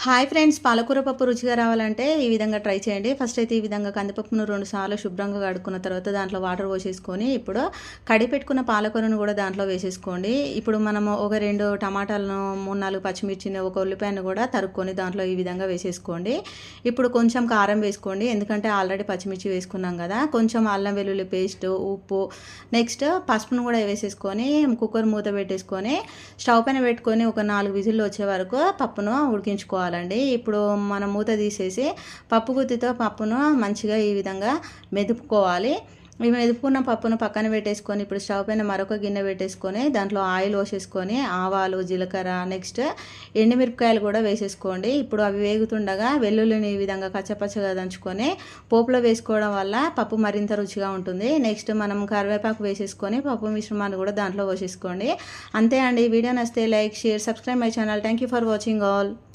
Hi friends, పాలకూర పప్పు రుచిగా రావాలంటే ఈ విధంగా ట్రై చేయండి. ఫస్ట్ అయితే ఈ విధంగా కందిపప్పును 2 సార్లు శుభ్రంగా కడుక్కున్న తర్వాత దాంట్లో వాటర్ పోసేసుకొని ఇప్పుడు కడిగి పాలకూరను కూడా దాంట్లో వేసేసుకోండి. ఇప్పుడు మనము ఒక 2 టమాటాలను 3, 4 పచ్చిమిర్చిని ఒక ఉల్లిపాయను కూడా తరుక్కొని దాంట్లో ఈ విధంగా వేసేసుకోండి. ఇప్పుడు కొంచెం కారం వేసుకోండి, ఎందుకంటే ఆల్రెడీ పచ్చిమిర్చి వేసుకున్నాం కదా. కొంచెం అల్లం వెల్లుల్లి పేస్ట్, ఉప్పు, నెక్స్ట్ పసుపును కూడా వేసేసుకొని కుక్కర్ మూత పెట్టేసుకొని స్టవ్ పైన పెట్టుకొని ఒక 4 విజిల్లు వచ్చే వరకు పప్పును ఉడికించుకోవాలి. ఇప్పుడు మనం మూత తీసేసి పప్పు గుత్తితో పప్పును మంచిగా ఈ విధంగా మెదుపుకోవాలి. ఈ మెదుపుకున్న పప్పును పక్కన పెట్టేసుకొని ఇప్పుడు స్టవ్ పైన మరొక గిన్నె పెట్టేసుకొని దాంట్లో ఆయిల్ పోసేసుకొని ఆవాలు, జీలకర్ర, నెక్స్ట్ ఎండుమిరపకాయలు కూడా వేసేసుకోండి. ఇప్పుడు అవి వేగుతుండగా వెల్లుల్లిని ఈ విధంగా కచ్చపచ్చగా దంచుకొని పోపులో వేసుకోవడం వల్ల పప్పు మరింత రుచిగా ఉంటుంది. నెక్స్ట్ మనం కరివేపాకు వేసేసుకొని పప్పు మిశ్రమాన్ని కూడా దాంట్లో పోసేసుకోండి. అంతే అండి. వీడియో నచ్చితే like, share, subscribe my channel. Thank you for watching all.